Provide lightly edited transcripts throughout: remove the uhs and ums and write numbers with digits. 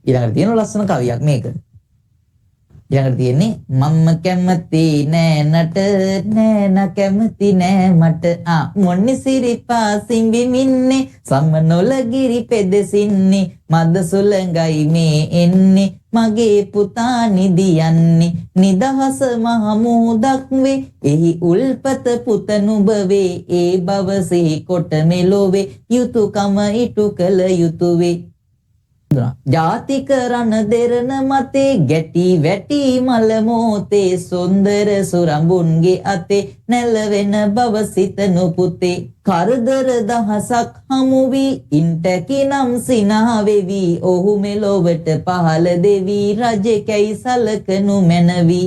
ඊළඟට තියෙන ලස්සන කවියක් මේක. ඊළඟට තියෙන්නේ මම්ම කැමති නෑනට නෑන කැමති නෑ මට මොන්නේ සිරිපා සිඹිමින්නේ සම්මනොලගිරි පෙදෙසින්නේ මද සුළඟයි මේ එන්නේ මගේ පුතා නිදියන්නේ නිදහස මහ මුහුදක් වේ එහි උල්පත පුත නුඹ වේ ඒ බව සිහි කොට මෙලොවේ යුතුයකම ඉටු කළ යුතුය වේ ජාතික රණ දෙරණ මතේ ගැටි වැටි මල මොතේ සුන්දර සුරඹුන්ගේ අතේ නැලවෙන බව සිතනු පුතේ කරදර දහසක් හමු වී ඉන්ටකිනම් සිනහ වෙවි ඔහු මෙලොවට පහළ දෙවි රජෙකයි සලකනු මැනවි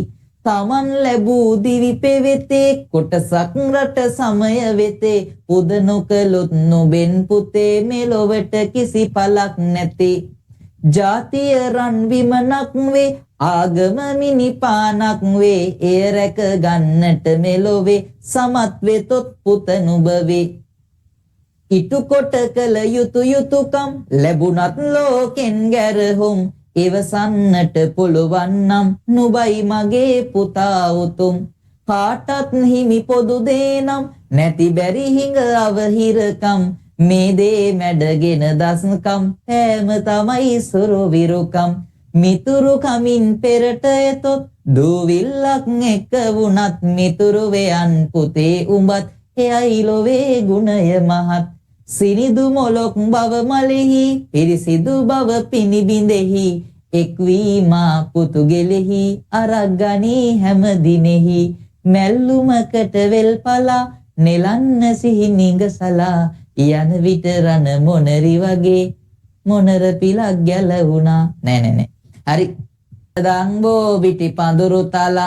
තමන් ලැබූ දිවි පෙවෙතේ කොටසක් රට සමය වෙතේ උද නොකළොත් නොබෙන් පුතේ මෙලොවට කිසි පලක් නැතේ ජාතිය රන් විමනක් වේ ආගම මිනිපානක් වේ එය රැක ගන්නට මෙලොවේ සමත් වෙතොත් පුත නුඹ වේ ඉටු කොට කළ යුතු යුතුයකම් ලැබුණත් ලෝකෙන් ගැරහුම් එවසන්නට පුළුවන් නම් නුඹයි මගේ පුතා උතුම් කාටත් හිමි පොදු දේනම් නැති බැරි හිඟ අවහිරකම් මේ දේ මැඩගෙන දස්කම් හැම තමයි සුරු විරුකම් මිතුරු කමින් පෙරට එතොත් දූවිල්ලක් එක්ක වුණත් මිතුරු වේයන් පුතේ උඹත් එයයි ලොවේ ගුණය මහත් සිනිදු මොලොක් බව මලෙහි පිරිසිදු බව පිනිබිඳෙහි එක්වීමා පුතුගෙලෙහි අරගනී හැම දිනෙහි මැල්ලුමකට වෙල්පලා නෙලන්න සිහි නිඟසලා යන විට රණ මොනරි වගේ මොනර පිලක් ගැලවුණා නෑ හරි දංගෝ පිටි පඳුරු තලා